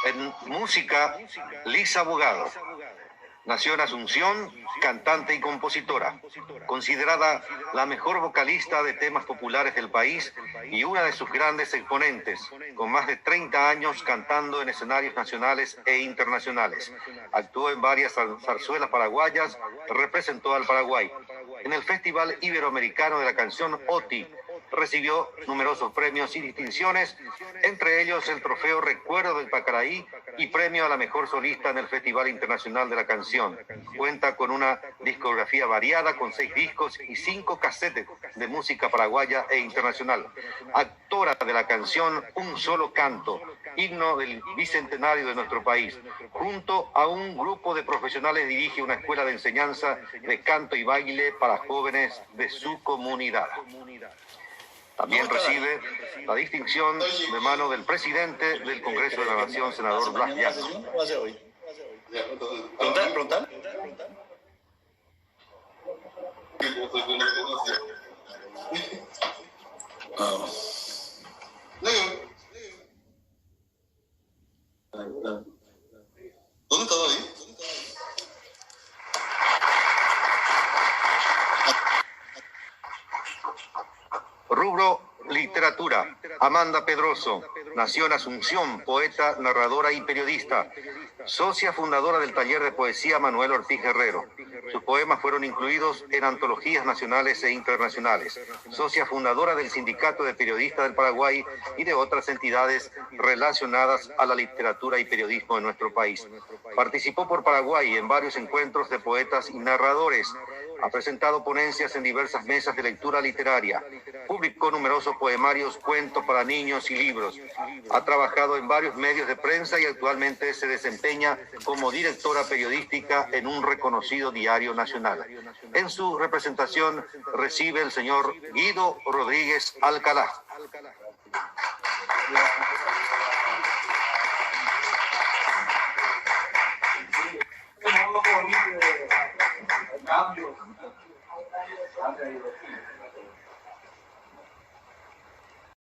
En música, Lisa Bogado. Nació en Asunción, cantante y compositora, considerada la mejor vocalista de temas populares del país y una de sus grandes exponentes, con más de 30 años cantando en escenarios nacionales e internacionales. Actuó en varias zarzuelas paraguayas, representó al Paraguay. En el Festival Iberoamericano de la Canción OTI, recibió numerosos premios y distinciones, entre ellos el trofeo Recuerdo del Pacaraí y premio a la mejor solista en el Festival Internacional de la Canción. Cuenta con una discografía variada con 6 discos y 5 casetes de música paraguaya e internacional. Actora de la canción Un Solo Canto, himno del bicentenario de nuestro país. Junto a un grupo de profesionales dirige una escuela de enseñanza de canto y baile para jóvenes de su comunidad. También recibe la distinción de mano del presidente del Congreso de la Nación, senador Blas Llanos. ¿Preguntar? ¿Dónde está David? Rubro literatura. Amanda Pedroso. Nació en Asunción, poeta, narradora y periodista. Socia fundadora del taller de poesía Manuel Ortiz Guerrero. Sus poemas fueron incluidos en antologías nacionales e internacionales. Socia fundadora del Sindicato de Periodistas del Paraguay y de otras entidades relacionadas a la literatura y periodismo en nuestro país. Participó por Paraguay en varios encuentros de poetas y narradores. Ha presentado ponencias en diversas mesas de lectura literaria. Publicó numerosos poemarios, cuentos para niños y libros. Ha trabajado en varios medios de prensa y actualmente se desempeña como directora periodística en un reconocido diario nacional. En su representación recibe el señor Guido Rodríguez Alcalá. Cambio.